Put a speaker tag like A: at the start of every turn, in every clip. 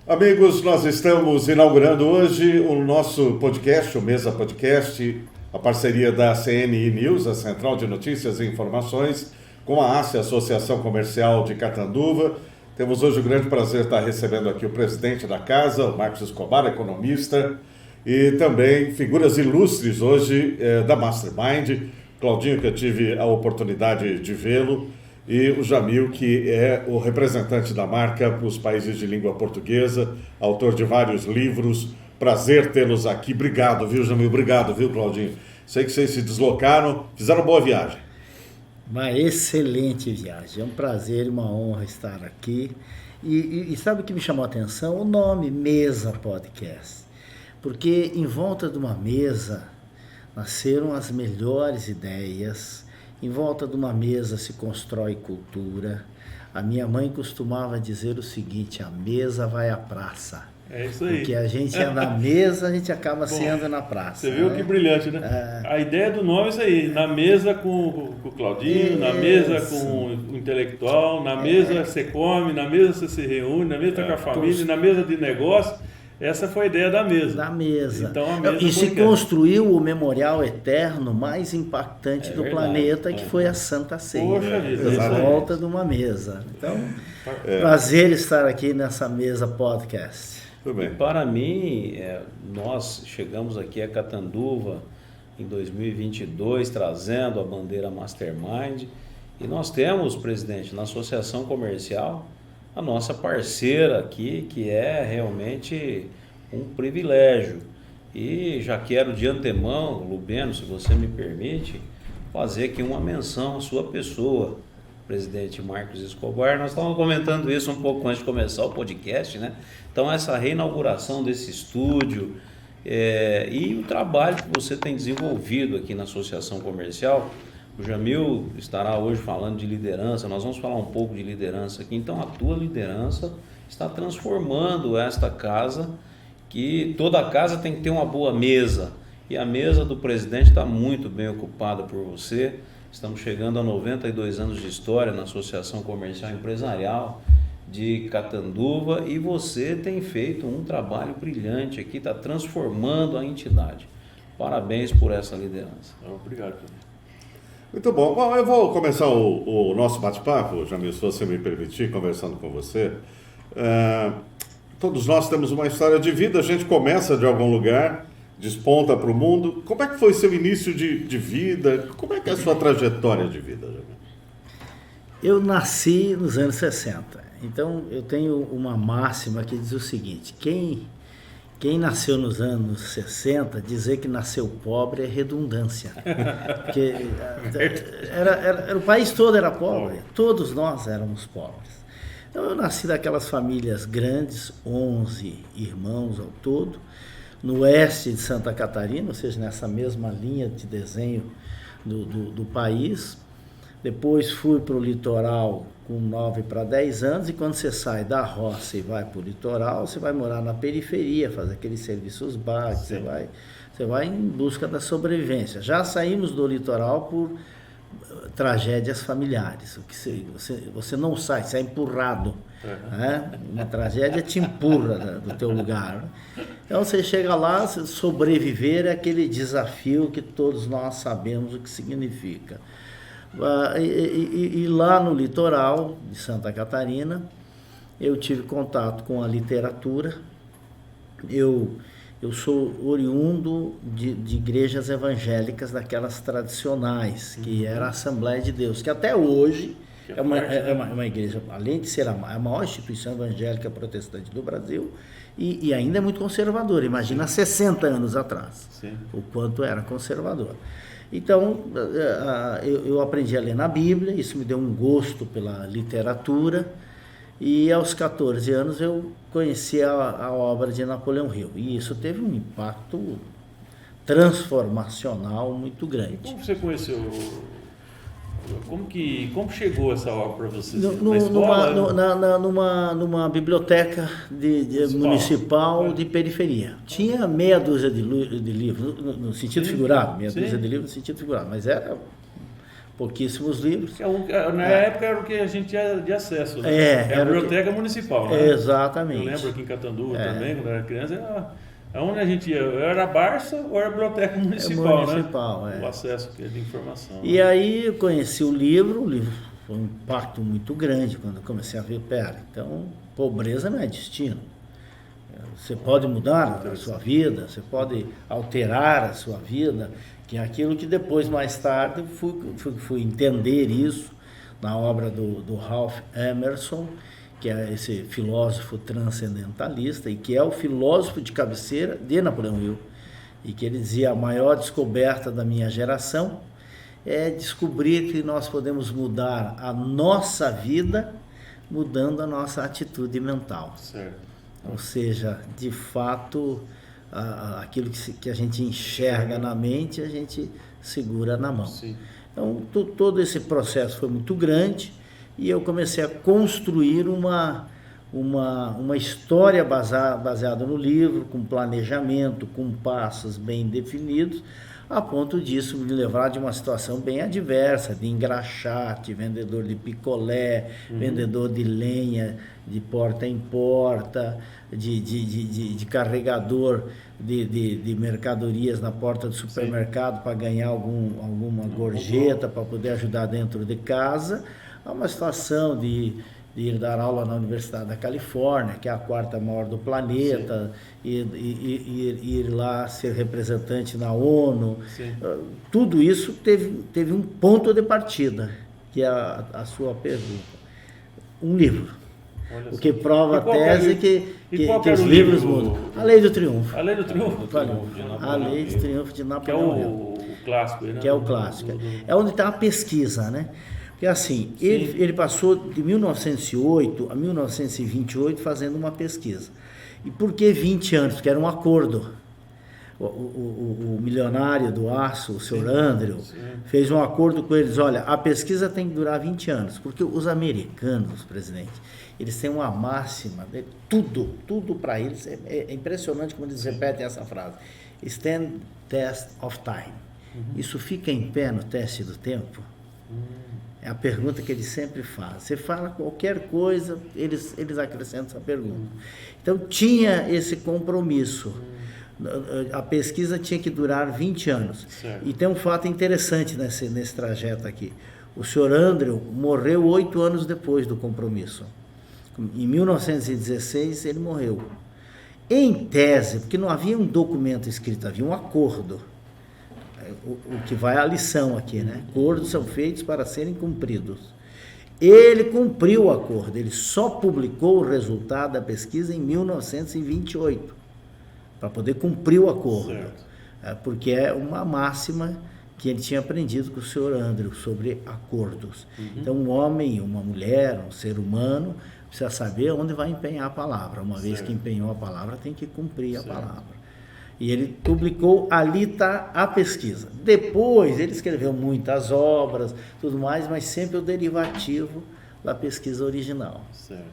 A: Amigos, nós estamos inaugurando hoje o nosso podcast, o Mesa Podcast, a parceria da CNI News, a Central de Notícias e Informações, com a ACE, Associação Comercial de Catanduva. Temos hoje o grande prazer de estar recebendo aqui o presidente da casa, o Marcos Escobar, economista, e também figuras ilustres hoje da Mastermind, Claudinho, que eu tive a oportunidade de vê-lo, e o Jamil, que é o representante da marca para os países de língua portuguesa, autor de vários livros. Prazer tê-los aqui. Obrigado, viu, Jamil? Obrigado, viu, Claudinho? Sei que vocês se deslocaram, fizeram boa viagem.
B: Uma excelente viagem. É um prazer e uma honra estar aqui. E sabe o que me chamou a atenção? O nome Mesa Podcast. Porque em volta de uma mesa nasceram as melhores ideias. Em volta de uma mesa se constrói cultura. A minha mãe costumava dizer o seguinte: a mesa vai à praça.
C: É isso aí.
B: Porque a gente é na mesa, a gente acaba sendo na praça.
C: Você viu, né? Que brilhante, né? A ideia do nome é isso aí. Na mesa com o Claudinho, na mesa com o intelectual, na mesa você come, na mesa você se reúne, na mesa com a família, na mesa de negócio. Essa foi a ideia da mesa.
B: Da mesa.
C: Então, a mesa
B: e se construiu o memorial eterno mais impactante do planeta, que foi a Santa Ceia.
C: Poxa vida,
B: Na volta de uma mesa. Então, prazer estar aqui nessa Mesa Podcast.
D: Tudo bem. E para mim, nós chegamos aqui a Catanduva em 2022, trazendo a bandeira Mastermind. E nós temos, presidente, na Associação Comercial, a nossa parceira aqui, que é realmente um privilégio. E já quero de antemão, Lubeno, se você me permite, fazer aqui uma menção à sua pessoa, presidente Marcos Escobar. Nós estávamos comentando isso um pouco antes de começar o podcast, né? Então, essa reinauguração desse estúdio e o trabalho que você tem desenvolvido aqui na Associação Comercial. O Jamil estará hoje falando de liderança, nós vamos falar um pouco de liderança aqui. Então, a tua liderança está transformando esta casa, que toda casa tem que ter uma boa mesa. E a mesa do presidente está muito bem ocupada por você. Estamos chegando a 92 anos de história na Associação Comercial Empresarial de Catanduva e você tem feito um trabalho brilhante aqui, está transformando a entidade. Parabéns por essa liderança.
C: Obrigado.
A: Muito bom. Bom, eu vou começar o nosso bate-papo, Jamil, se você me permitir, conversando com você. Todos nós temos uma história de vida, a gente começa de algum lugar, desponta para o mundo. Como é que foi seu início de vida? Como é que é a sua trajetória de vida, Jamil?
B: Eu nasci nos anos 60, então eu tenho uma máxima que diz o seguinte: quem nasceu nos anos 60, dizer que nasceu pobre é redundância. Porque o país todo era pobre, todos nós éramos pobres. Então eu nasci daquelas famílias grandes, 11 irmãos ao todo, no oeste de Santa Catarina, ou seja, nessa mesma linha de desenho do país. Depois fui para o litoral com 9 para 10 anos, e quando você sai da roça e vai para o litoral, você vai morar na periferia, fazer aqueles serviços básicos, você vai em busca da sobrevivência. Já saímos do litoral por tragédias familiares, o que você não sai, você é empurrado. Né? Uma tragédia te empurra do teu lugar. Né? Então você chega lá, sobreviver é aquele desafio que todos nós sabemos o que significa. E lá no litoral de Santa Catarina eu tive contato com a literatura. Eu sou oriundo de igrejas evangélicas, daquelas tradicionais, que era a Assembleia de Deus, que até hoje é uma igreja, além de ser a maior instituição evangélica protestante do Brasil, e ainda é muito conservadora. Imagina há 60 anos atrás, o quanto era conservador. Então, eu aprendi a ler na Bíblia, isso me deu um gosto pela literatura, e aos 14 anos eu conheci a obra de Napoleão Hill, e isso teve um impacto transformacional muito grande.
C: Como você conheceu? Como chegou essa obra para você? Na escola?
B: Numa biblioteca municipal de periferia. Tinha meia dúzia de livros, no sentido figurado, meia dúzia de livros no sentido figurado, mas era pouquíssimos livros.
C: Na época era o que a gente tinha de acesso, né?
B: Era
C: a biblioteca municipal, né?
B: Exatamente.
C: Eu lembro aqui em Catanduva também, quando eu era criança, onde a gente ia, era a Barça ou era a biblioteca municipal, né? O acesso de informação.
B: E aí eu conheci o livro foi um impacto muito grande quando eu comecei a ver, então pobreza não é destino. Você pode mudar a sua vida, você pode alterar a sua vida, que é aquilo que depois, mais tarde, fui entender isso na obra do Ralph Emerson, que é esse filósofo transcendentalista e que é o filósofo de cabeceira de Napoleão Hill, e que ele dizia: a maior descoberta da minha geração é descobrir que nós podemos mudar a nossa vida mudando a nossa atitude mental.
C: Certo.
B: Ou seja, de fato, aquilo que a gente enxerga na mente, a gente segura na mão.
C: Sim.
B: Então, todo esse processo foi muito grande e eu comecei a construir uma história baseada no livro, com planejamento, com passos bem definidos, a ponto disso me levar de uma situação bem adversa, de engraxate, vendedor de picolé, vendedor de lenha de porta em porta, de carregador de mercadorias na porta do supermercado para ganhar alguma gorjeta para poder ajudar dentro de casa, a uma situação de ir dar aula na Universidade da Califórnia, que é a quarta maior do planeta, ir lá ser representante na ONU. Sim. Tudo isso teve um ponto de partida, que é a sua pergunta. Um livro. O que prova a tese que os livros mudam. A Lei do Triunfo.
C: A Lei do Triunfo.
B: A Lei do Triunfo de Napoleão.
C: Que é o clássico. Né?
B: Que é o clássico. É onde está a pesquisa, né? Porque assim, ele passou de 1908 a 1928 fazendo uma pesquisa. E por que 20 anos? Porque era um acordo. O milionário do aço, o Sr. Andrew, fez um acordo com eles: olha, a pesquisa tem que durar 20 anos, porque os americanos, presidente, eles têm uma máxima, tudo para eles, é impressionante como eles repetem essa frase: stand test of time. Isso fica em pé no teste do tempo? É a pergunta que eles sempre fazem. Você fala qualquer coisa, eles acrescentam essa pergunta. Então tinha esse compromisso. A pesquisa tinha que durar 20 anos. Certo. E tem um fato interessante nesse trajeto aqui. O Sr. Andrew morreu 8 anos depois do compromisso. Em 1916 ele morreu. Em tese, porque não havia um documento escrito, havia um acordo. O que vai à lição aqui, né? Acordos são feitos para serem cumpridos. Ele cumpriu o acordo, ele só publicou o resultado da pesquisa em 1928, para poder cumprir o acordo. Porque é uma máxima que ele tinha aprendido com o Sr. Andrew sobre acordos. Então, um homem, uma mulher, um ser humano, precisa saber onde vai empenhar a palavra. Uma vez que empenhou a palavra, tem que cumprir a palavra. E ele publicou, ali está a pesquisa. Depois, ele escreveu muitas obras, tudo mais, mas sempre o derivativo da pesquisa original.
A: Certo.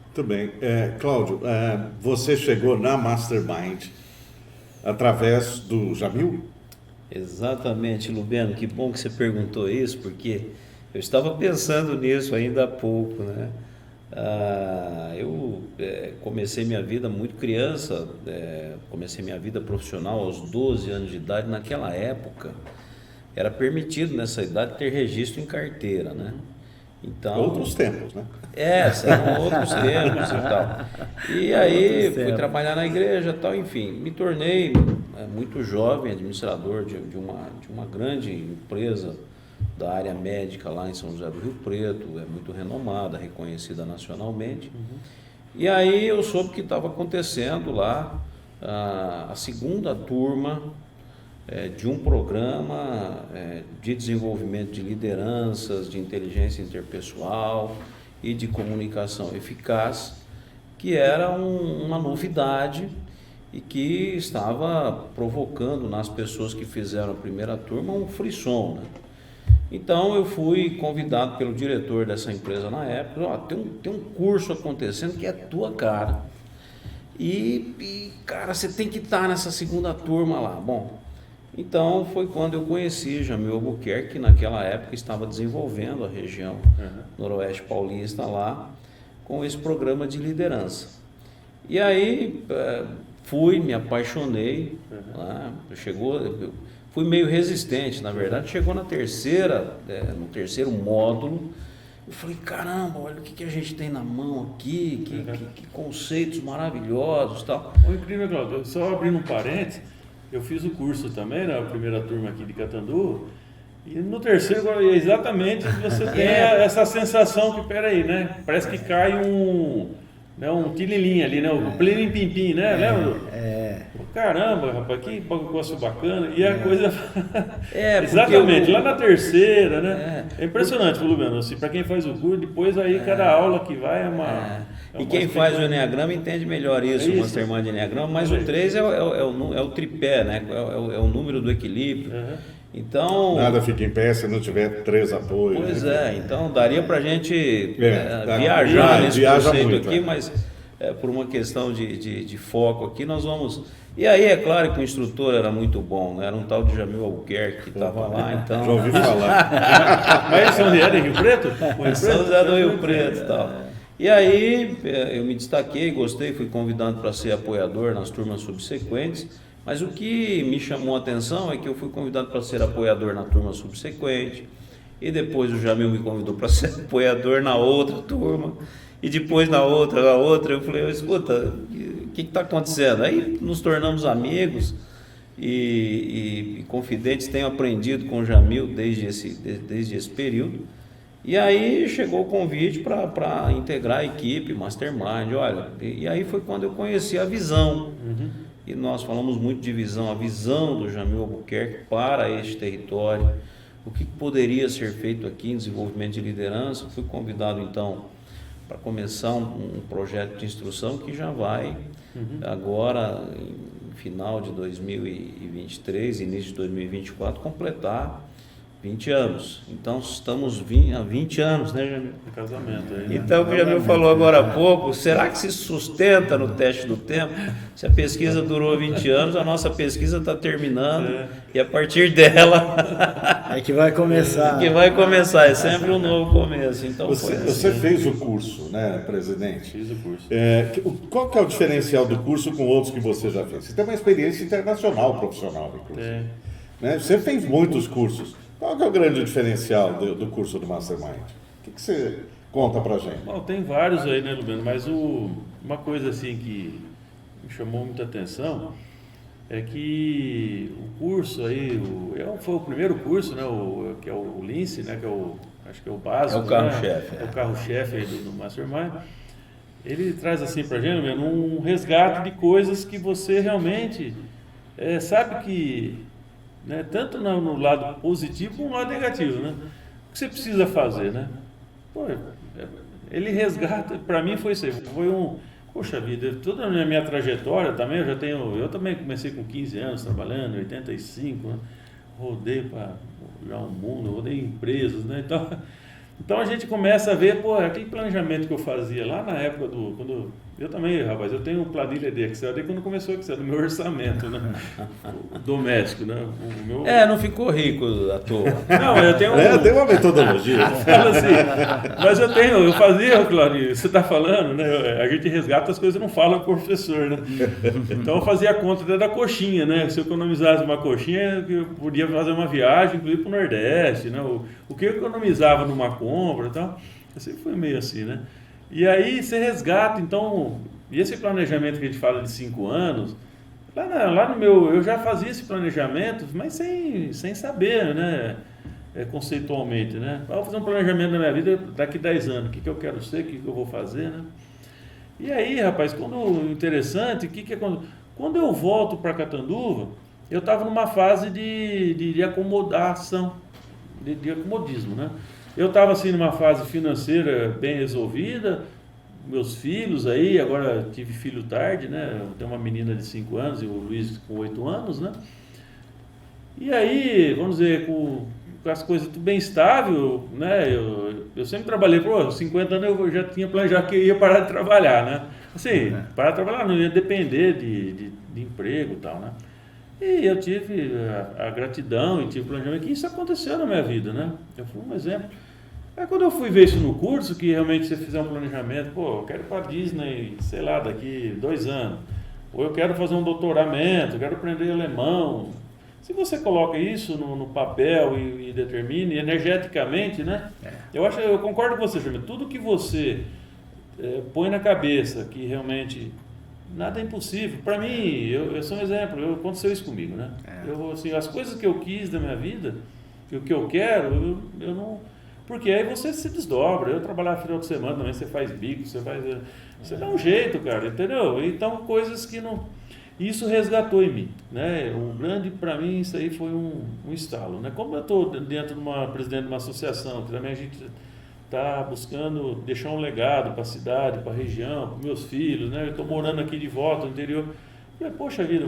A: Muito bem. Cláudio, você chegou na Mastermind através do Jamil?
D: Exatamente, Lubeno. Que bom que você perguntou isso, porque eu estava pensando nisso ainda há pouco, né? Eu comecei minha vida muito criança, comecei minha vida profissional aos 12 anos de idade. Naquela época era permitido nessa idade ter registro em carteira, né? Então,
A: outros tempos, né?
D: Eram outros tempos e tal. E aí fui trabalhar na igreja e tal, enfim, me tornei muito jovem administrador de uma grande empresa da área médica lá em São José do Rio Preto, muito renomada, reconhecida nacionalmente. E aí eu soube que estava acontecendo lá a segunda turma de um programa de desenvolvimento de lideranças, de inteligência interpessoal e de comunicação eficaz, que era uma novidade e que estava provocando nas pessoas que fizeram a primeira turma um frisson, né? Então eu fui convidado pelo diretor dessa empresa na época: tem um curso acontecendo que é tua cara. E cara, você tem que estar nessa segunda turma lá. Bom, Então foi quando eu conheci Jamil Albuquerque, que naquela época estava desenvolvendo a região noroeste paulista lá, com esse programa de liderança. E aí me apaixonei, eu fui meio resistente, na verdade, chegou no terceiro módulo, eu falei, caramba, olha o que a gente tem na mão aqui, que conceitos maravilhosos e tal.
C: O incrível, Cláudio, só abrindo um parênteses, eu fiz o curso também, na primeira turma aqui de Catanduva, e no terceiro, exatamente, você tem essa sensação que, peraí, né, parece que cai um tililinho ali, né, o plim-pim-pim, né, lembra? Caramba, rapaz, que negócio bacana, e a coisa... exatamente, lá na terceira, né, é impressionante, Luciano, assim, para quem faz o curso, depois aí cada aula que vai é uma...
D: E quem faz o Enneagrama entende melhor isso, o Mastermind de Enneagrama, mas o 3 é o tripé, né? É o número do equilíbrio. Então,
A: nada fica em pé se não tiver 3 apoios.
D: Pois então daria para a gente viajar nesse conceito muito, aqui, mas por uma questão de foco aqui, nós vamos... E aí, é claro que o instrutor era muito bom, né? Era um tal de Jamil Albuquerque que estava lá, então...
A: Já ouvi falar.
C: Mas São José do Rio Preto?
D: São José do Rio Preto e tal. E aí eu me destaquei, gostei, fui convidado para ser apoiador nas turmas subsequentes, mas o que me chamou a atenção é que eu fui convidado para ser apoiador na turma subsequente, e depois o Jamil me convidou para ser apoiador na outra turma, e depois na outra, eu falei, escuta, o que está acontecendo? Aí nos tornamos amigos e confidentes, tenho aprendido com o Jamil desde esse período. E aí chegou o convite para integrar a equipe, Mastermind, olha, e aí foi quando eu conheci a visão. E nós falamos muito de visão, a visão do Jamil Albuquerque para este território, o que poderia ser feito aqui em desenvolvimento de liderança. Fui convidado então para começar um projeto de instrução que já vai agora, em final de 2023, início de 2024, completar 20 anos. Então estamos há 20 anos, né, Jamil?
C: De casamento aí, né?
D: Então, o que o Jamil falou agora há pouco, será que se sustenta no teste do tempo? Se a pesquisa durou 20 anos, a nossa pesquisa está terminando e a partir dela...
B: É que vai começar.
D: É sempre um novo começo. Então,
A: você fez o curso, né, presidente?
C: Fiz o curso.
A: Qual que é o diferencial do curso com outros que você já fez? Você tem uma experiência internacional profissional, inclusive. Né? Você fez muitos cursos. Qual que é o grande diferencial do curso do Mastermind? O que você conta pra gente?
C: Bom, tem vários aí, né, Luciano? Mas uma coisa assim que me chamou muita atenção é que o curso aí, foi o primeiro curso, né, que é o Lince, né, que acho que é o básico.
D: É o carro-chefe.
C: É o carro-chefe aí do Mastermind. Ele traz assim pra gente, Luciano, um resgate de coisas que você realmente sabe que... Né? Tanto no lado positivo como no lado negativo, né? O que você precisa fazer, né? Ele resgata, para mim foi isso aí, poxa vida, toda a minha trajetória também, eu também comecei com 15 anos trabalhando, em 85, né? Rodei para o mundo, rodei em empresas, né? Então a gente começa a ver, aquele planejamento que eu fazia lá na época quando eu também, rapaz, eu tenho planilha de Excel desde quando começou o Excel, do meu orçamento, né? Doméstico, né?
D: Não ficou rico à toa.
C: Não, eu tenho...
A: tem uma metodologia.
C: Assim, mas eu fazia, Claudio, você está falando, né? A gente resgata as coisas e não fala com o professor, né? Então eu fazia a conta até da coxinha, né? Se eu economizasse uma coxinha, eu podia fazer uma viagem, inclusive para o Nordeste, né? O que eu economizava numa compra e tal, eu sempre fui meio assim, né? E aí você resgata, então, e esse planejamento que a gente fala de 5 anos, lá no meu, eu já fazia esse planejamento, mas sem saber, né, conceitualmente, né? Vou fazer um planejamento da minha vida daqui 10 anos, o que eu quero ser, o que eu vou fazer, né? E aí, rapaz, interessante, quando eu volto para Catanduva, eu estava numa fase de acomodação, de acomodismo, né? Eu estava assim numa fase financeira bem resolvida, meus filhos aí, agora tive filho tarde, né? Eu tenho uma menina de 5 anos e o Luiz com 8 anos, né? E aí, vamos dizer, com as coisas tudo bem estável, né? Eu sempre trabalhei, 50 anos eu já tinha planejado que eu ia parar de trabalhar, né? Assim, parar de trabalhar não ia depender de emprego e tal, né? E eu tive a gratidão e tive planejamento, que isso aconteceu na minha vida, né? Eu fui um exemplo. Aí quando eu fui ver isso no curso, que realmente você fizer um planejamento, pô, eu quero ir para Disney, sei lá, daqui 2 anos. Ou eu quero fazer um doutoramento, eu quero aprender alemão. Se você coloca isso no papel e determine energeticamente, né? Eu concordo com você, Jamil. Tudo que você põe na cabeça, que realmente nada é impossível. Para mim, eu sou um exemplo, aconteceu isso comigo, né? Assim, as coisas que eu quis da minha vida, o que eu quero, eu não... Porque aí você se desdobra. Eu trabalhava final de semana também, você faz bico, você dá um jeito, cara, entendeu? Então, coisas que não... Isso resgatou em mim, né? O grande, para mim, isso aí foi um estalo, né? Como eu estou dentro de presidente de uma associação, que também a gente está buscando deixar um legado para a cidade, para a região, para meus filhos, né? Eu estou morando aqui de volta no interior. Falei, poxa vida,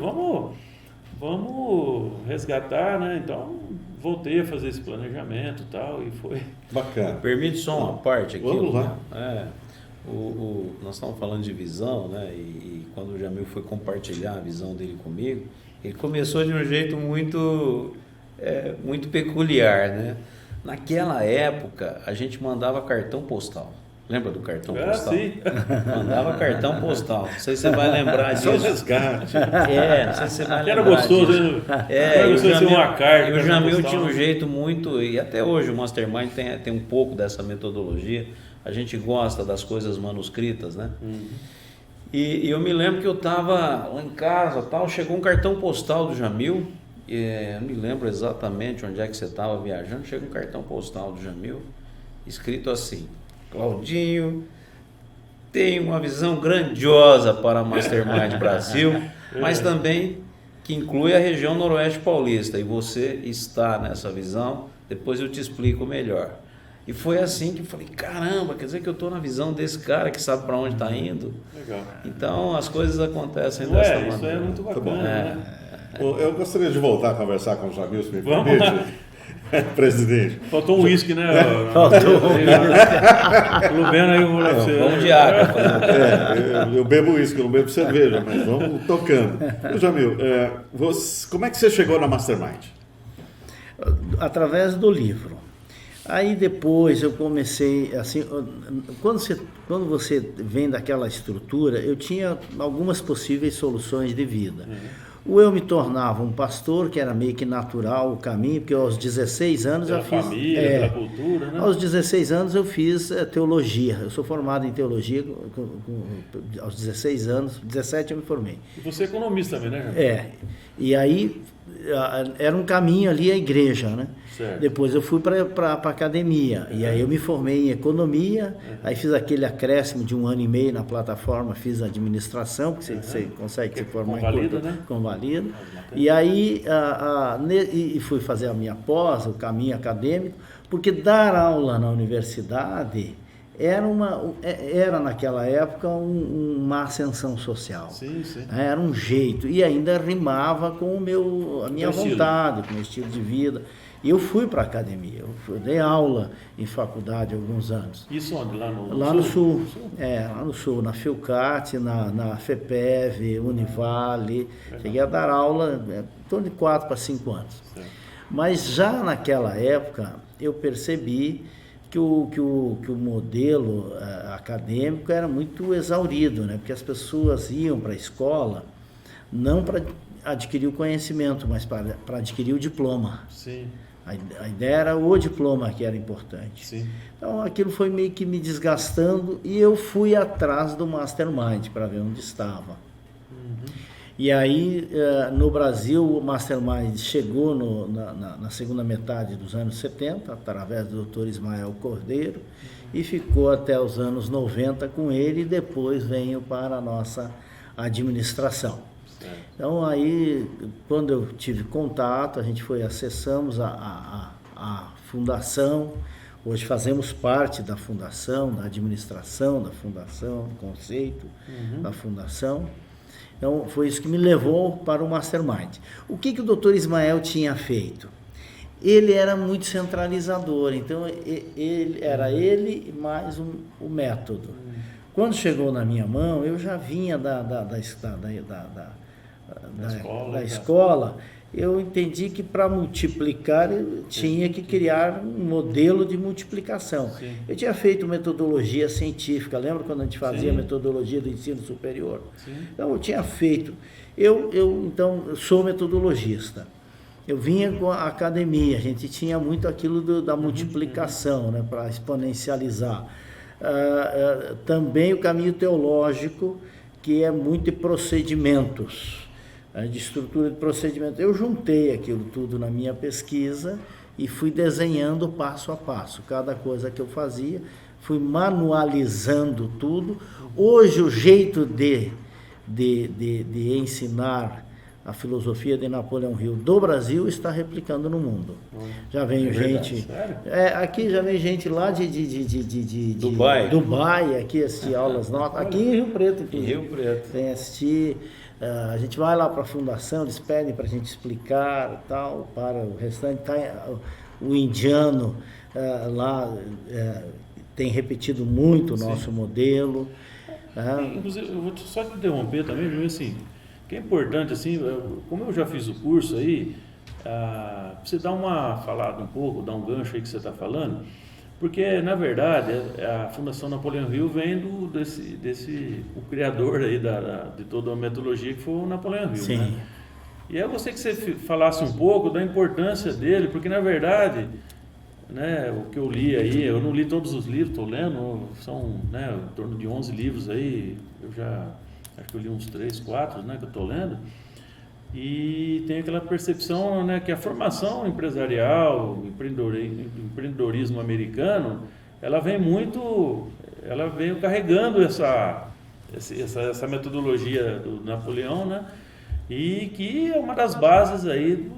C: vamos resgatar, né? Então, voltei a fazer esse planejamento e tal, e foi...
A: Bacana.
D: Permite só uma parte aqui.
A: Vamos lá.
D: Nós estamos falando de visão, né? E quando o Jamil foi compartilhar a visão dele comigo, ele começou de um jeito muito peculiar, né? Naquela época, a gente mandava cartão postal. Lembra do cartão postal?
C: Sim.
D: Mandava cartão postal. Não sei se você vai lembrar disso.
A: Só resgate.
D: Não sei se você vai lembrar.
C: Era gostoso,
D: disso.
C: Era gostoso ser uma carta.
D: E o Jamil tinha um jeito muito... E até hoje o Mastermind tem um pouco dessa metodologia. A gente gosta das coisas manuscritas, né? E eu me lembro que eu estava lá em casa, tal, chegou um cartão postal do Jamil. Eu me lembro exatamente onde é que você estava viajando. Chega um cartão postal do Jamil, escrito assim: Claudinho tem uma visão grandiosa para a Mastermind Brasil, mas também que inclui a região Noroeste Paulista, e você está nessa visão, depois eu te explico melhor. E foi assim que eu falei, caramba, quer dizer que eu estou na visão desse cara que sabe para onde está indo.
C: Legal.
D: Então as coisas acontecem dessa maneira.
C: Isso é muito bacana, né?
A: Eu gostaria de voltar a conversar com o Jamil, se me permite. Presidente.
C: Faltou um uísque, né?
B: Faltou
C: Lubena aí, eu vou lá pra você.
D: Vamos de água.
A: Eu bebo uísque, eu não bebo cerveja, mas vamos tocando. Ô, Jamil, como é que você chegou na Mastermind?
B: Através do livro. Aí depois eu comecei, assim, quando você vem daquela estrutura, eu tinha algumas possíveis soluções de vida. Ou eu me tornava um pastor, que era meio que natural o caminho, porque aos 16 anos
C: pela
B: eu fiz...
C: família, pela cultura, né?
B: Aos 16 anos eu fiz teologia. Eu sou formado em teologia aos 16 anos, 17 eu me formei.
C: E você é economista também, né, Jamil?
B: E aí era um caminho ali a igreja, né?
C: Certo.
B: Depois eu fui para a academia, e aí eu me formei em economia, aí fiz aquele acréscimo de 1 ano e meio na plataforma, fiz administração, porque você consegue se formar
C: convalida, né?
B: Convalida. E aí e fui fazer a minha pós, o caminho acadêmico, porque dar aula na universidade era naquela época uma ascensão social.
C: Sim, sim.
B: Era um jeito, e ainda rimava com a minha vontade, com o meu estilo de vida. E eu fui para a academia, eu dei aula em faculdade há alguns anos.
C: Isso onde? Lá no
B: Sul? Lá no Sul, na Filcat, na FEPEV, Univale. Cheguei a dar aula em torno de 4 para 5 anos. Certo. Mas já naquela época eu percebi que o modelo acadêmico era muito exaurido, né? Porque as pessoas iam para a escola não para adquirir o conhecimento, mas para adquirir o diploma.
C: Sim.
B: A ideia era o diploma que era importante.
C: Sim.
B: Então aquilo foi meio que me desgastando e eu fui atrás do Mastermind para ver onde estava. E aí no Brasil o Mastermind chegou na segunda metade dos anos 70, através do Dr. Ismael Cordeiro, e ficou até os anos 90 com ele, e depois veio para a nossa administração. Então aí, quando eu tive contato, a gente acessamos a fundação. Hoje fazemos parte da fundação, da administração da fundação, do conceito da fundação. Então foi isso que me levou para o Mastermind. O que o Dr. Ismael tinha feito? Ele era muito centralizador, então ele mais o método. Quando chegou na minha mão, eu já vinha da escola, eu entendi que para multiplicar eu tinha que criar um modelo de multiplicação.
C: Sim.
B: Eu tinha feito metodologia científica, lembra quando a gente fazia metodologia do ensino superior?
C: Sim.
B: Então eu tinha feito. Então, eu sou metodologista. Eu vinha com a academia, a gente tinha muito aquilo da multiplicação, né, para exponencializar. Também o caminho teológico, que é muito de procedimentos, de estrutura de procedimentos. Eu juntei aquilo tudo na minha pesquisa e fui desenhando passo a passo. Cada coisa que eu fazia, fui manualizando tudo. Hoje o jeito de ensinar a filosofia de Napoleão Hill do Brasil está replicando no mundo. Já veio gente... aqui já vem gente lá de Dubai, aqui assistir aulas nossas. Aqui em Rio Preto, inclusive.
D: Em Rio Preto.
B: Tem assistir... a gente vai lá para a fundação, eles pedem para a gente explicar e tal, para o restante. O indiano lá tem repetido muito o nosso modelo.
C: Inclusive, eu vou só te interromper também, viu, assim, que é importante, assim, como eu já fiz o curso aí, você dá uma falada um pouco, dá um gancho aí que você está falando, porque, na verdade, a Fundação Napoleão Hill vem o criador aí de toda a metodologia, que foi o Napoleão Hill.
B: Sim.
C: Né? E eu gostaria que você falasse um pouco da importância dele, porque, na verdade, né, o que eu li aí, eu não li todos os livros, estou lendo, são, né, em torno de 11 livros aí, acho que eu li uns 3, 4, né, que eu estou lendo, e tem aquela percepção, né, que a formação empresarial, empreendedorismo americano, ela veio carregando essa metodologia do Napoleão, né, e que é uma das bases aí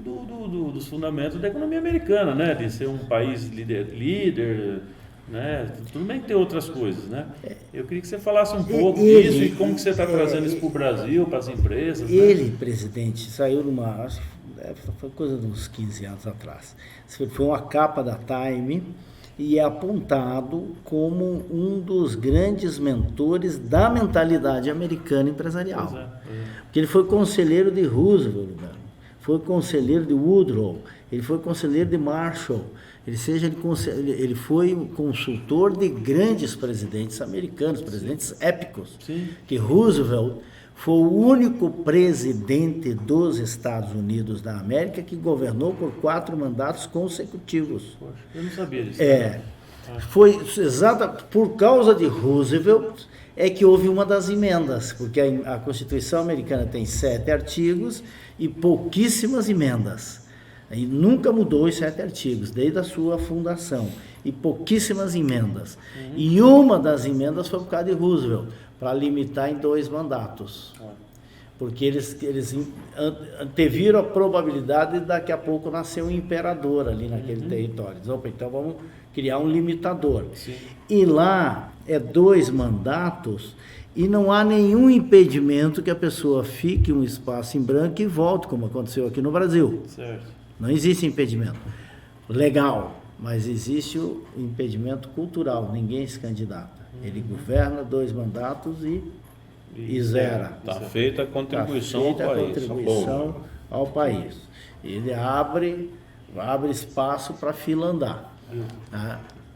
C: dos fundamentos da economia americana, né, de ser um país líder, né, tudo bem que tem outras coisas, né. Eu queria que você falasse um pouco disso e como que você está trazendo isso para o Brasil, para as empresas.
B: Ele, né? Presidente, saiu acho que foi coisa de uns 15 anos atrás. Foi uma capa da Time e é apontado como um dos grandes mentores da mentalidade americana empresarial. Porque ele foi conselheiro de Roosevelt, foi conselheiro de Woodrow, ele foi conselheiro de Marshall, ele foi consultor de grandes presidentes americanos, presidentes épicos.
C: Sim.
B: Que Roosevelt foi o único presidente dos Estados Unidos da América que governou por 4 mandatos consecutivos.
C: Poxa, eu não sabia disso.
B: Foi por causa de Roosevelt é que houve uma das emendas, porque a Constituição americana tem 7 artigos e pouquíssimas emendas. E nunca mudou os 7 artigos, desde a sua fundação, e pouquíssimas emendas. E uma das emendas foi por causa de Roosevelt, para limitar em 2 mandatos. Porque eles anteviram a probabilidade de daqui a pouco nascer um imperador ali naquele território. Opa, então vamos criar um limitador.
C: Sim.
B: E lá é 2 mandatos e não há nenhum impedimento que a pessoa fique um espaço em branco e volte, como aconteceu aqui no Brasil.
C: Certo.
B: Não existe impedimento legal, mas existe o impedimento cultural. Ninguém se candidata. Ele governa 2 mandatos e zera.
D: Está feita a contribuição
B: ao país. Ele abre espaço para a fila andar.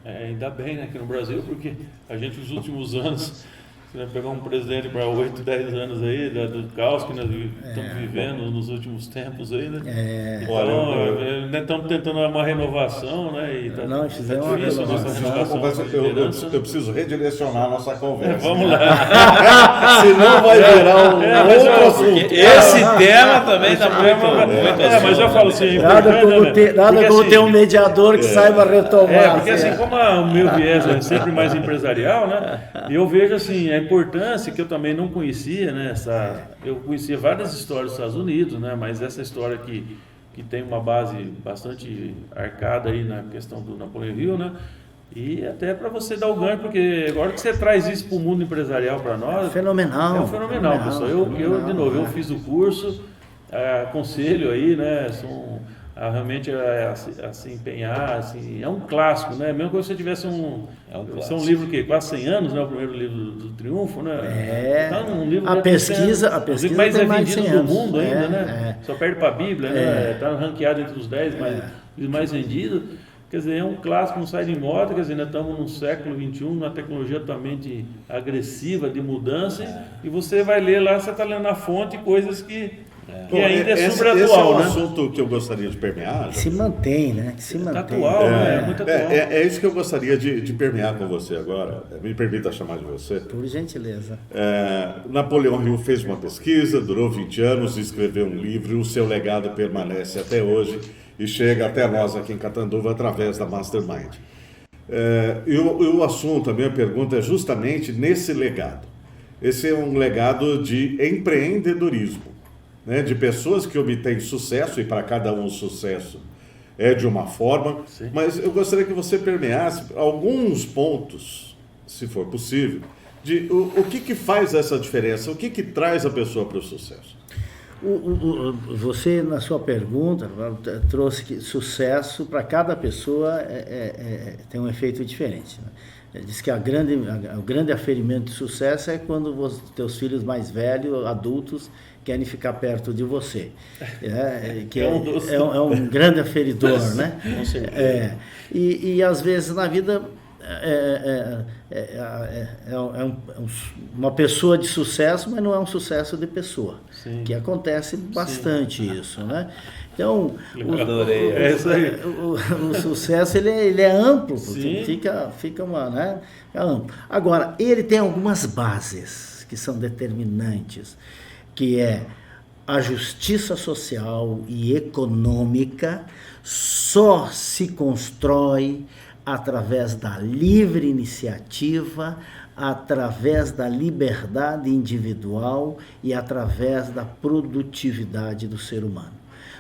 C: Ainda bem, né, que no Brasil, porque a gente nos últimos anos, se nós pegar um presidente para 8, 10 anos aí, do caos que nós estamos vivendo nos últimos tempos aí, né? Então, estamos tentando uma renovação, né? E
B: fizemos uma
A: renovação. Eu preciso redirecionar a nossa conversa.
C: Vamos lá.
A: Senão vai virar outro assunto.
D: Esse tema também está muito
C: mas eu falo assim,
B: nada como ter um mediador que saiba retomar.
C: Porque assim, como o meu viés é sempre mais empresarial, né? Eu vejo assim, a importância que eu também não conhecia, né? Eu conhecia várias histórias dos Estados Unidos, né? Mas essa história que tem uma base bastante arcada aí na questão do Napoleão Hill, né? E até para você dar o ganho, porque agora que você traz isso para o mundo empresarial para nós...
B: É fenomenal.
C: Pessoal. De novo, eu fiz o curso, aconselho aí, né? realmente a se empenhar, assim, é um clássico, né? Mesmo que você tivesse são um livro que quase 100 anos, né? O primeiro livro do Triunfo, né?
B: Então,
C: um livro
B: a pesquisa
C: mais
B: tem mais
C: vendido
B: de 100
C: do
B: anos.
C: mundo ainda, né? Só perde para a Bíblia, né? Está ranqueado entre os 10 mais vendidos. Quer dizer, é um clássico, não sai de moda, quer dizer, nós estamos no século XXI, numa tecnologia totalmente agressiva, de mudança, e você vai ler lá, você está lendo na fonte coisas que ainda é super atual,
A: esse é um
C: né?
A: assunto que eu gostaria de permear.
B: Se mantém, né? Que se mantém.
C: Atual, né? É muito atual.
A: É isso que eu gostaria de permear com você agora. Me permita chamar de você.
B: Por gentileza.
A: Napoleão Hill fez uma pesquisa, durou 20 anos, escreveu um livro, e o seu legado permanece até hoje e chega até nós aqui em Catanduva através da Mastermind. E o assunto, a minha pergunta é justamente nesse legado. Esse é um legado de empreendedorismo, né? De pessoas que obtêm sucesso, e para cada um o sucesso é de uma forma.
C: Sim.
A: Mas eu gostaria que você permeasse alguns pontos, se for possível, de o que faz essa diferença, o que traz a pessoa para o sucesso.
B: Você, na sua pergunta, trouxe que sucesso para cada pessoa tem um efeito diferente, né? Diz que o grande aferimento de sucesso é quando os teus filhos mais velhos, adultos, querem ficar perto de você. Que é um grande aferidor, né?
D: Com certeza.
B: E às vezes na vida uma pessoa de sucesso, mas não é um sucesso de pessoa.
C: Sim.
B: Que acontece bastante isso, né? Então, o sucesso ele é amplo, porque fica né? É amplo. Agora, ele tem algumas bases que são determinantes, que é a justiça social e econômica só se constrói através da livre iniciativa, através da liberdade individual e através da produtividade do ser humano.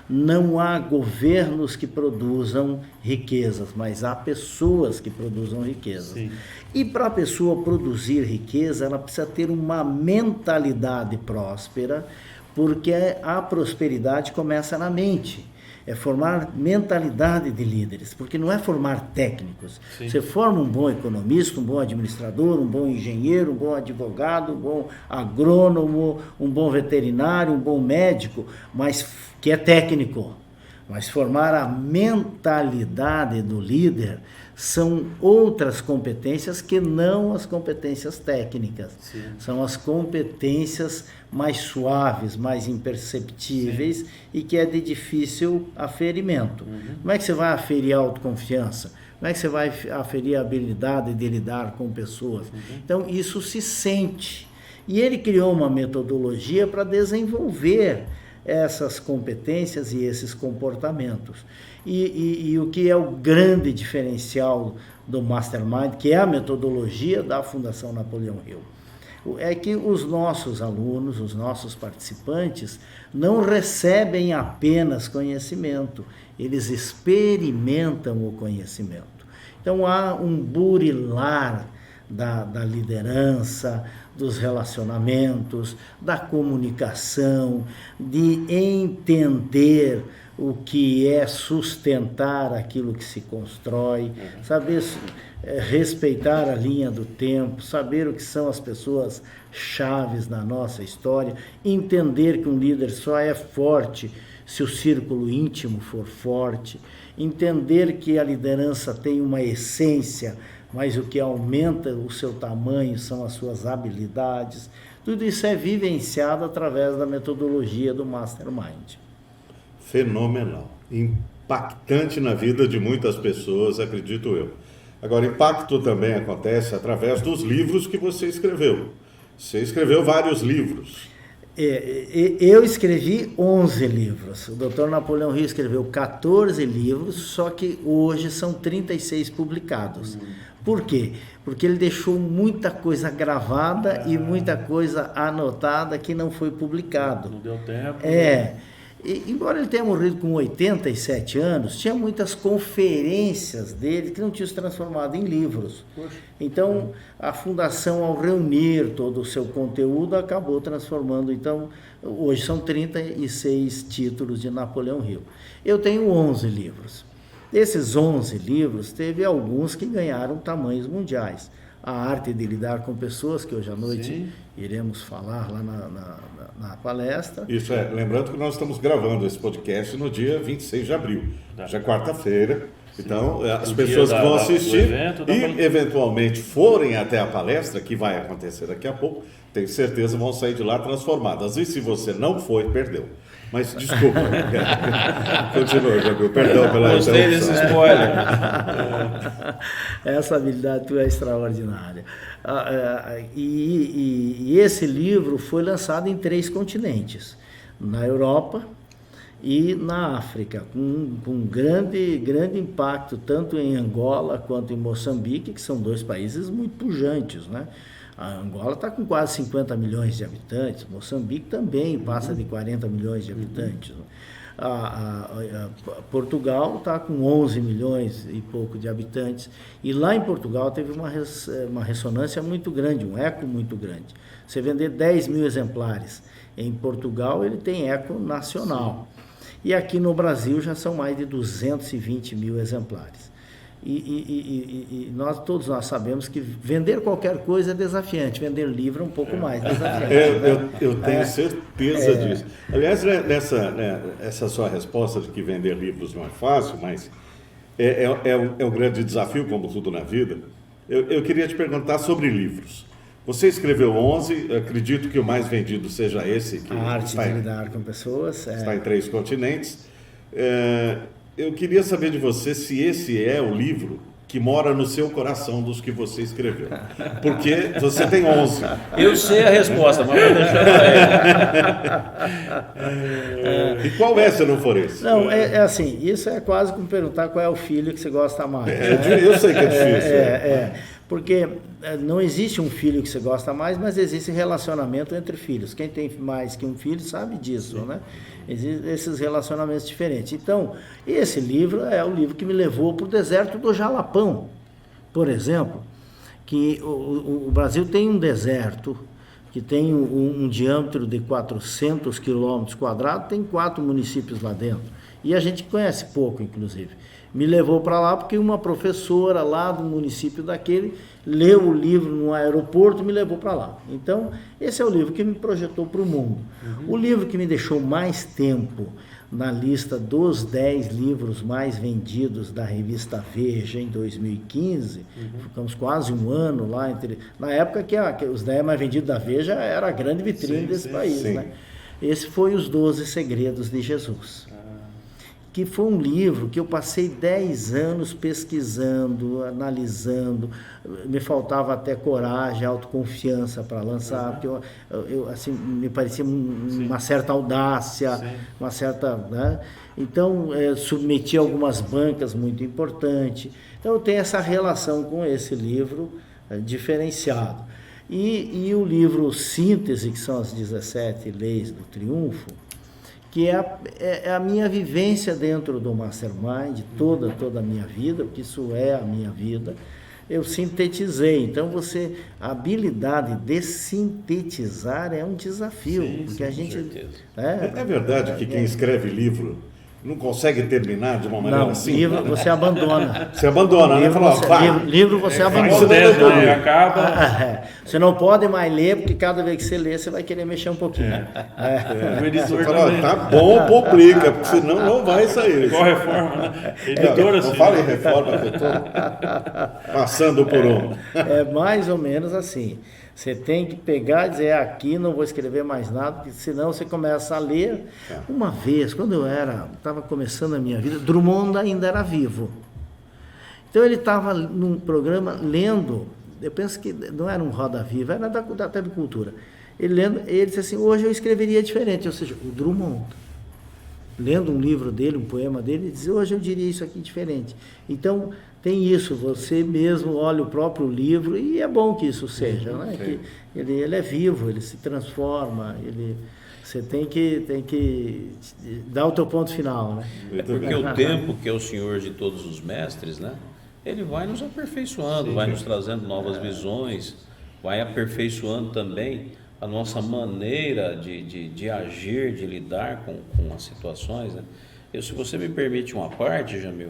B: Não há governos que produzam riquezas, mas há pessoas que produzam riquezas.
C: Sim.
B: E para a pessoa produzir riqueza, ela precisa ter uma mentalidade próspera, porque a prosperidade começa na mente. É formar mentalidade de líderes, porque não é formar técnicos.
C: Sim.
B: Você forma um bom economista, um bom administrador, um bom engenheiro, um bom advogado, um bom agrônomo, um bom veterinário, um bom médico, mas que é técnico. Mas formar a mentalidade do líder são outras competências que não as competências técnicas.
C: Sim.
B: São as competências mais suaves, mais imperceptíveis. Sim. E que é de difícil aferimento. Como é que você vai aferir a autoconfiança? Como é que você vai aferir a habilidade de lidar com pessoas? Então, isso se sente. E ele criou uma metodologia para desenvolver essas competências e esses comportamentos. E o que é o grande diferencial do Mastermind, que é a metodologia da Fundação Napoleão Hill, é que os nossos alunos, os nossos participantes, não recebem apenas conhecimento, eles experimentam o conhecimento. Então há um burilar da liderança, dos relacionamentos, da comunicação, de entender o que é sustentar aquilo que se constrói, saber respeitar a linha do tempo, saber o que são as pessoas chaves na nossa história, entender que um líder só é forte se o círculo íntimo for forte, entender que a liderança tem uma essência, mas o que aumenta o seu tamanho são as suas habilidades. Tudo isso é vivenciado através da metodologia do Mastermind.
A: Fenomenal. Impactante na vida de muitas pessoas, acredito eu. Agora, impacto também acontece através dos livros que você escreveu. Você escreveu vários livros.
B: Eu escrevi 11 livros. O Dr. Napoleão Hill escreveu 14 livros, só que hoje são 36 publicados. Por quê? Porque ele deixou muita coisa gravada e muita coisa anotada que não foi publicado.
C: Não deu tempo.
B: E, embora ele tenha morrido com 87 anos, tinha muitas conferências dele que não tinham se transformado em livros. Poxa. Então, a Fundação, ao reunir todo o seu conteúdo, acabou transformando. Então, hoje são 36 títulos de Napoleão Hill. Eu tenho 11 livros. Desses 11 livros, teve alguns que ganharam tamanhos mundiais. A Arte de Lidar com Pessoas, que hoje à noite iremos falar lá na palestra.
A: Isso é, lembrando que nós estamos gravando esse podcast no dia 26 de abril, já é quarta-feira. Então, as pessoas que vão assistir e eventualmente forem até a palestra, que vai acontecer daqui a pouco, tenho certeza vão sair de lá transformadas. E se você não foi, perdeu. Mas desculpa. Continua, Jamil. Perdão pela interrupção.
D: Gostei desse spoiler.
B: Essa habilidade tua é extraordinária. E esse livro foi lançado em 3 continentes. Na Europa e na África, com grande impacto, tanto em Angola quanto em Moçambique, que são 2 países muito pujantes, né? A Angola está com quase 50 milhões de habitantes, Moçambique também passa de 40 milhões de habitantes. Portugal está com 11 milhões e pouco de habitantes, e lá em Portugal teve uma ressonância muito grande, um eco muito grande. Você vender 10 mil exemplares em Portugal, ele tem eco nacional. E aqui no Brasil já são mais de 220 mil exemplares. E todos nós sabemos que vender qualquer coisa é desafiante, vender livro é um pouco mais desafiante.
A: Eu tenho certeza disso. Aliás, essa sua resposta de que vender livros não é fácil, mas é um grande desafio, como tudo na vida. Eu queria te perguntar sobre livros. Você escreveu 11, acredito que o mais vendido seja esse. Que
B: a Arte de Lidar com Pessoas.
A: Está em 3 continentes. Eu queria saber de você se esse é o livro que mora no seu coração dos que você escreveu. Porque você tem 11.
D: Eu sei a resposta, mas vou deixar para
A: ele. E qual é, se não for esse?
B: Não, é assim, isso é quase como perguntar qual é o filho que você gosta mais.
A: Eu sei que é difícil.
B: Porque não existe um filho que você gosta mais, mas existe relacionamento entre filhos. Quem tem mais que um filho sabe disso, né? Existem esses relacionamentos diferentes. Então, esse livro é o livro que me levou para o deserto do Jalapão, por exemplo, que o Brasil tem um deserto que tem um diâmetro de 400 quilômetros quadrados, tem 4 municípios lá dentro. E a gente conhece pouco, inclusive. Me levou para lá porque uma professora lá do município daquele leu o livro no aeroporto e me levou para lá. Então, esse é o livro que me projetou para o mundo. O livro que me deixou mais tempo na lista dos 10 livros mais vendidos da revista Veja em 2015, ficamos quase um ano lá, na época que os 10 mais vendidos da Veja era a grande vitrine desse país. Né? Esse foi Os 12 Segredos de Jesus. Que foi um livro que eu passei 10 anos pesquisando, analisando, me faltava até coragem, autoconfiança para lançar, porque eu assim, me parecia uma certa audácia, uma certa... Né? Então, submeti a algumas bancas muito importantes. Então, eu tenho essa relação com esse livro diferenciado. E o livro Síntese, que são as 17 Leis do Triunfo, que é a minha vivência dentro do Mastermind, toda a minha vida, porque isso é a minha vida, eu sintetizei. Então, a habilidade de sintetizar é um desafio, porque a gente...
A: É verdade que quem escreve livro não consegue terminar de uma maneira assim?
B: Livro você abandona.
A: Você abandona,
B: livro,
A: né?
B: Livro você abandona.
C: Você acaba...
B: Você não pode mais ler, porque cada vez que você lê, você vai querer mexer um pouquinho.
A: Você fala, tá bom, publica, porque senão não vai sair.
C: Igual reforma, né? Editora,
A: não fala em reforma, que eu estou passando por um.
B: É mais ou menos assim. Você tem que pegar e dizer, aqui não vou escrever mais nada, porque senão você começa a ler. Uma vez, quando eu estava começando a minha vida, Drummond ainda era vivo. Então ele estava num programa lendo, eu penso que não era um Roda Viva, era da TV Cultura. Ele disse assim, hoje eu escreveria diferente, ou seja, o Drummond, lendo um livro dele, um poema dele, ele dizia, hoje eu diria isso aqui diferente. Então, tem isso, você mesmo olha o próprio livro, e é bom que isso seja, né? Que ele é vivo, ele se transforma, você tem que dar o teu ponto final, né?
D: Porque o tempo, que é o Senhor de todos os mestres, né? Ele vai nos aperfeiçoando, vai nos trazendo novas visões, vai aperfeiçoando também a nossa maneira de agir, de lidar com as situações, né? Se você me permite uma parte, Jamil,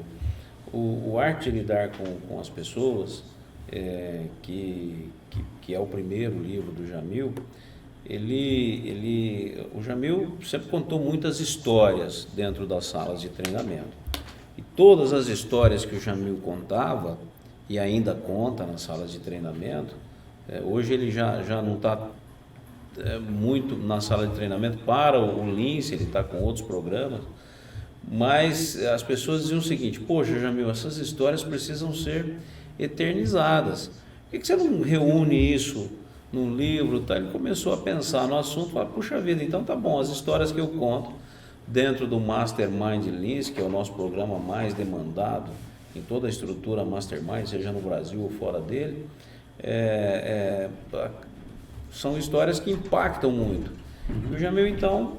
D: o arte de lidar com as pessoas, que é o primeiro livro do Jamil, o Jamil sempre contou muitas histórias dentro das salas de treinamento. E todas as histórias que o Jamil contava, e ainda conta nas salas de treinamento, hoje ele já não está muito na sala de treinamento para o Lince, ele está com outros programas, mas as pessoas diziam o seguinte: poxa, Jamil, essas histórias precisam ser eternizadas, por que você não reúne isso num livro? Tá? Ele começou a pensar no assunto, falou: puxa vida, então tá bom, as histórias que eu conto dentro do Mastermind Lince, que é o nosso programa mais demandado em toda a estrutura Mastermind, seja no Brasil ou fora dele, são histórias que impactam muito. O Jamil, então,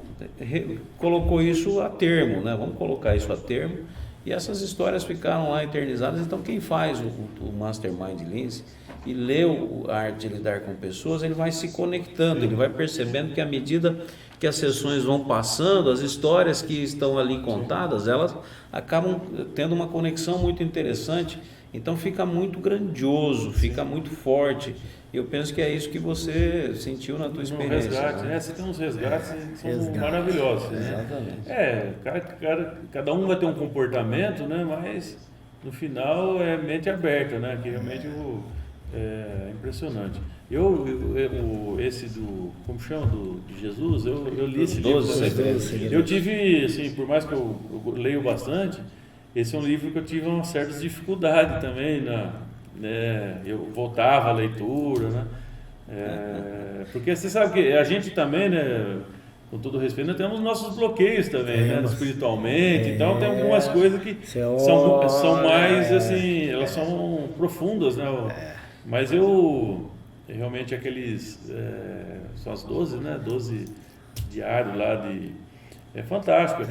D: colocou isso a termo, né? Vamos colocar isso a termo, e essas histórias ficaram lá eternizadas. Então, quem faz o Mastermind Lince e lê a arte de lidar com pessoas, ele vai se conectando, ele vai percebendo que à medida que as sessões vão passando, as histórias que estão ali contadas, elas acabam tendo uma conexão muito interessante. Então fica muito grandioso, fica muito forte. Eu penso que é isso que você sentiu na tua experiência.
C: Resgate, né? Você tem uns resgates que são maravilhosos. Né?
D: Exatamente.
C: Cada um vai ter um comportamento, né? Mas no final é mente aberta, né? Que realmente é impressionante. Esse do, como chama, de Jesus, eu li esse livro. Eu tive, assim, por mais que eu leio bastante, esse é um livro que eu tive uma certa dificuldade também, eu voltava à leitura, né? Porque você sabe que a gente também, né, com todo respeito, nós temos nossos bloqueios também, né, espiritualmente, então tem algumas coisas que são mais, assim, elas são profundas, né? Mas realmente são as 12, né, 12 diários lá de... É fantástico,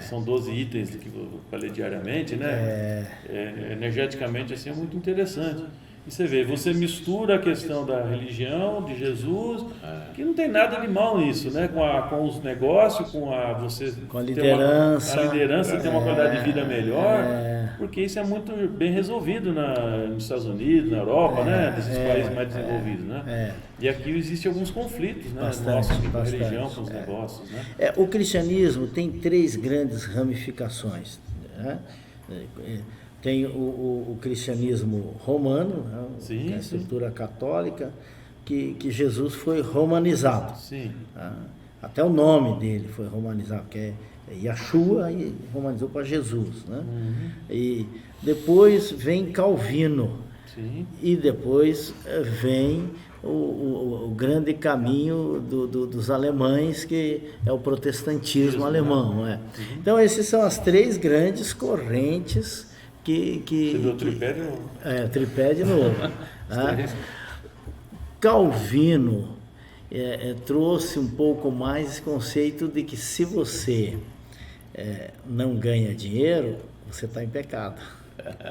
C: são 12 itens que eu falei diariamente, né? Energeticamente, assim, é muito interessante. E você vê, você mistura a questão da religião, de Jesus, que não tem nada de mal nisso, né? Com os negócios, com a
B: liderança.
C: A liderança ter uma qualidade de vida melhor, porque isso é muito bem resolvido nos Estados Unidos, na Europa, né? Desses países mais desenvolvidos, né? E aqui existem alguns conflitos, né? Com a religião, com os negócios, né?
B: O cristianismo tem 3 grandes ramificações, né? Tem o cristianismo romano, né? Que é a estrutura católica, que Jesus foi romanizado.
C: Sim.
B: Até o nome dele foi romanizado, que é Yeshua, e romanizou para Jesus, né? E depois vem Calvino.
C: Sim.
B: E depois vem o grande caminho dos alemães, que é o protestantismo alemão. Então, essas são as 3 grandes correntes que
C: você viu o tripé de novo.
B: Tripé de novo. Calvino trouxe um pouco mais esse conceito de que se você não ganha dinheiro, você está em pecado.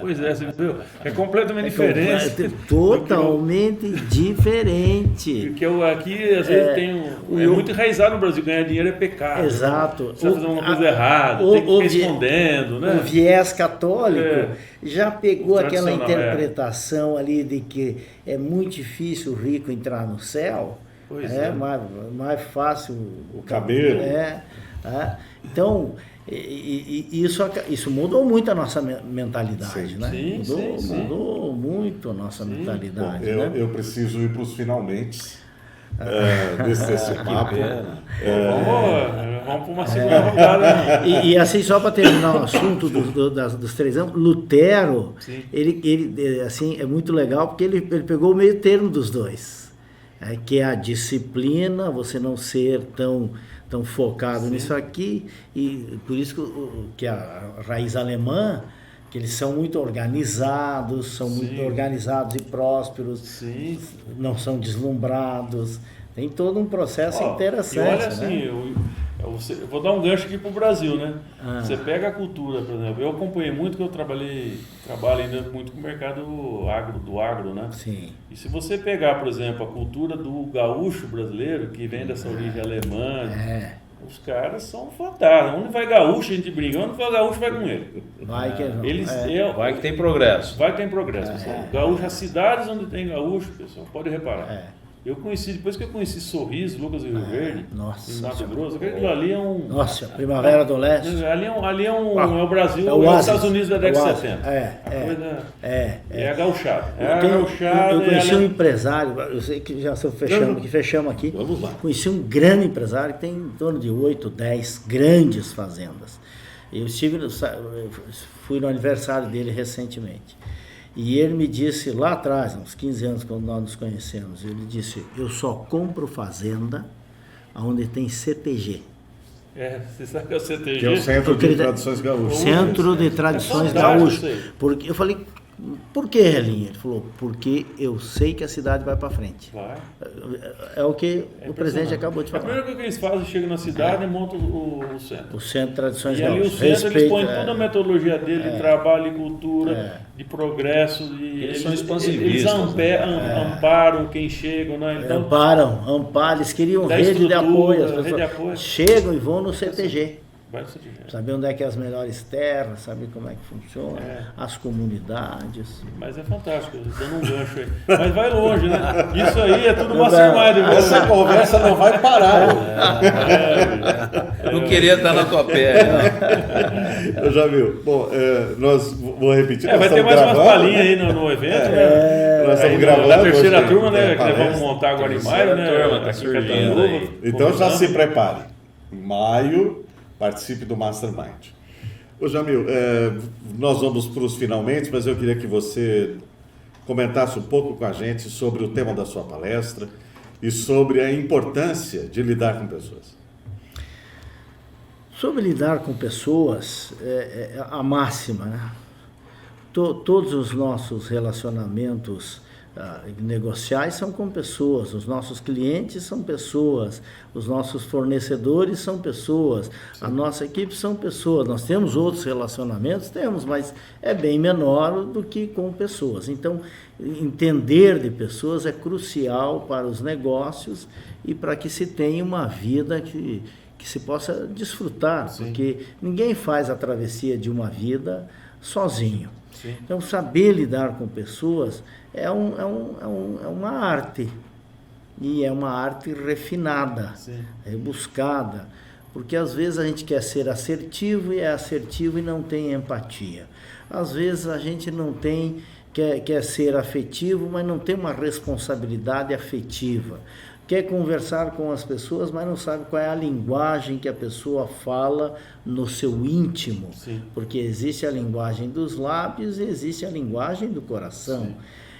C: Pois você viu? É completamente diferente.
B: Totalmente diferente.
C: Porque aqui, às vezes, é muito enraizado no Brasil. Ganhar dinheiro é pecado.
B: Exato.
C: Você está fazendo uma coisa errada, tem que ficar escondendo, né?
B: O viés católico já pegou aquela interpretação ali de que é muito difícil o rico entrar no céu.
C: Pois
B: mais fácil
A: o cabelo.
B: Então, isso mudou muito a nossa mentalidade, né? Mudou muito a nossa mentalidade.
A: Bom, eu preciso ir para os finalmente desse papo.
C: Vamos para uma segunda rodada.
B: E assim, só para terminar o assunto dos 3 anos, Lutero, ele assim, é muito legal, porque ele pegou o meio termo dos dois, que é a disciplina, você não ser tão focado nisso aqui, e por isso que a raiz alemã que eles são muito organizados, e prósperos,
C: Sim.
B: não são deslumbrados. Tem todo um processo interessante.
C: E olha assim, eu vou dar um gancho aqui para o Brasil, né? Você pega a cultura, por exemplo. Eu acompanhei muito, que eu trabalho ainda muito com o mercado do agro, né?
B: Sim.
C: E se você pegar, por exemplo, a cultura do gaúcho brasileiro, que vem dessa origem alemã, os caras são fantásticos. Onde vai gaúcho, a gente briga. Onde vai gaúcho, vai com ele.
B: Vai que
D: vai que tem progresso.
C: Vai que tem progresso, pessoal. Gaúcho, as cidades onde tem gaúcho, pessoal, pode reparar. Depois que eu conheci Sorriso, Lucas e Rio Verde, em Mato Grosso, aquilo ali é um...
B: Nossa, Primavera do Leste.
C: Ali é o Brasil, é os Estados Unidos da década de 70. É a gauchada.
B: Eu conheci um empresário, eu sei que já fechamos aqui.
A: Vamos lá.
B: Conheci um grande empresário que tem em torno de 8, 10 grandes fazendas. Eu fui no aniversário dele recentemente. E ele me disse lá atrás, uns 15 anos, quando nós nos conhecemos, ele disse: eu só compro fazenda onde tem CTG.
C: Você sabe que é o CTG?
A: Que é o Centro de Tradições Gaúchas.
B: Centro de Tradições Gaúchas. Porque eu falei: por que, Relinha? Ele falou: porque eu sei que a cidade vai para frente.
C: Vai.
B: É o que o presidente acabou de falar.
C: A primeira coisa que eles fazem, chegam na cidade e montam o centro.
B: O Centro de Tradições
C: Gaúchas. E ali o centro, eles põem toda a metodologia dele de trabalho e cultura, de progresso.
D: Eles são expansivistas.
C: Eles amparam quem chega. Né? Então,
B: amparam. Eles queriam rede de apoio. As pessoas chegam e vão no CTG. Saber onde é que é as melhores terras, saber como é que funciona, as comunidades.
C: Mas é fantástico, dando um gancho aí. Mas vai longe, né? Isso aí é tudo mastermind.
A: Essa conversa não vai parar.
D: Não queria estar na tua pele.
A: Eu já viu. Bom, vou repetir.
C: Vai ter mais umas palhinhas aí no evento, né?
A: Nós estamos gravando.
C: A terceira turma, né? Que vamos montar agora em maio, né?
D: Tá surgindo aí.
A: Então já se prepare. Em maio, participe do Mastermind. Ô Jamil, nós vamos para os finalmente, mas eu queria que você comentasse um pouco com a gente sobre o tema da sua palestra e sobre a importância de lidar com pessoas.
B: Sobre lidar com pessoas, a máxima, né? Todos os nossos relacionamentos negociais são com pessoas, os nossos clientes são pessoas, os nossos fornecedores são pessoas, a nossa equipe são pessoas. Nós temos outros relacionamentos? Temos, mas é bem menor do que com pessoas. Então, entender de pessoas é crucial para os negócios e para que se tenha uma vida que se possa desfrutar, porque ninguém faz a travessia de uma vida sozinho. Sim. Então, saber lidar com pessoas é uma arte, e é uma arte refinada, rebuscada, porque às vezes a gente quer ser assertivo e é assertivo e não tem empatia. Às vezes a gente não tem, quer ser afetivo, mas não tem uma responsabilidade afetiva. Quer conversar com as pessoas, mas não sabe qual é a linguagem que a pessoa fala no seu íntimo. Porque existe a linguagem dos lábios e existe a linguagem do coração.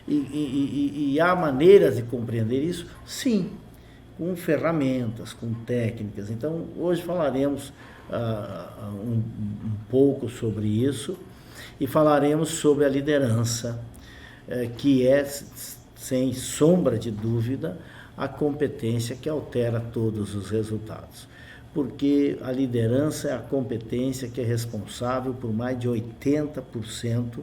B: E há maneiras de compreender isso? Sim, com ferramentas, com técnicas. Então, hoje falaremos um pouco sobre isso e falaremos sobre a liderança, que é, sem sombra de dúvida, a competência que altera todos os resultados. Porque a liderança é a competência que é responsável por mais de 80%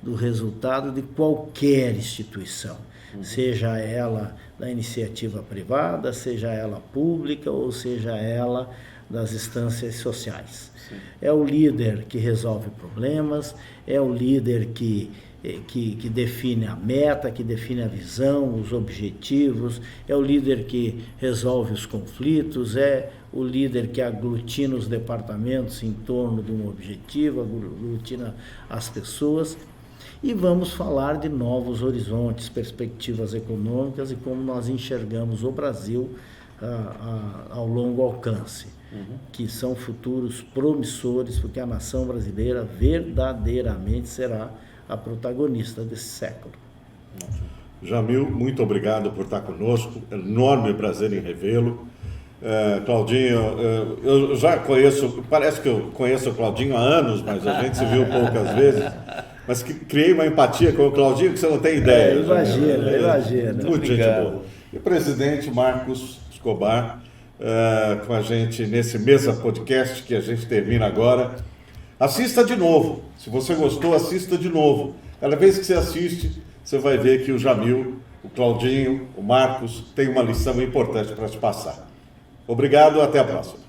B: do resultado de qualquer instituição, seja ela da iniciativa privada, seja ela pública ou seja ela das instâncias sociais. É o líder que resolve problemas, é o líder que define a meta, que define a visão, os objetivos, é o líder que resolve os conflitos, é o líder que aglutina os departamentos em torno de um objetivo, aglutina as pessoas. E vamos falar de novos horizontes, perspectivas econômicas e como nós enxergamos o Brasil ao longo alcance, que são futuros promissores, porque a nação brasileira verdadeiramente será a protagonista desse século.
A: Jamil, muito obrigado por estar conosco, enorme prazer em revê-lo. Claudinho, eu já conheço, parece que eu conheço o Claudinho há anos, mas a gente se viu poucas vezes. mas criei uma empatia com o Claudinho que você não tem ideia.
B: Imagina.
A: Muito gente boa. E o presidente Marcos Escobar com a gente nesse Mesa Podcast que a gente termina agora. Assista de novo. Se você gostou, assista de novo. Cada vez que você assiste, você vai ver que o Jamil, o Claudinho, o Marcos tem uma lição importante para te passar. Obrigado, até a próxima.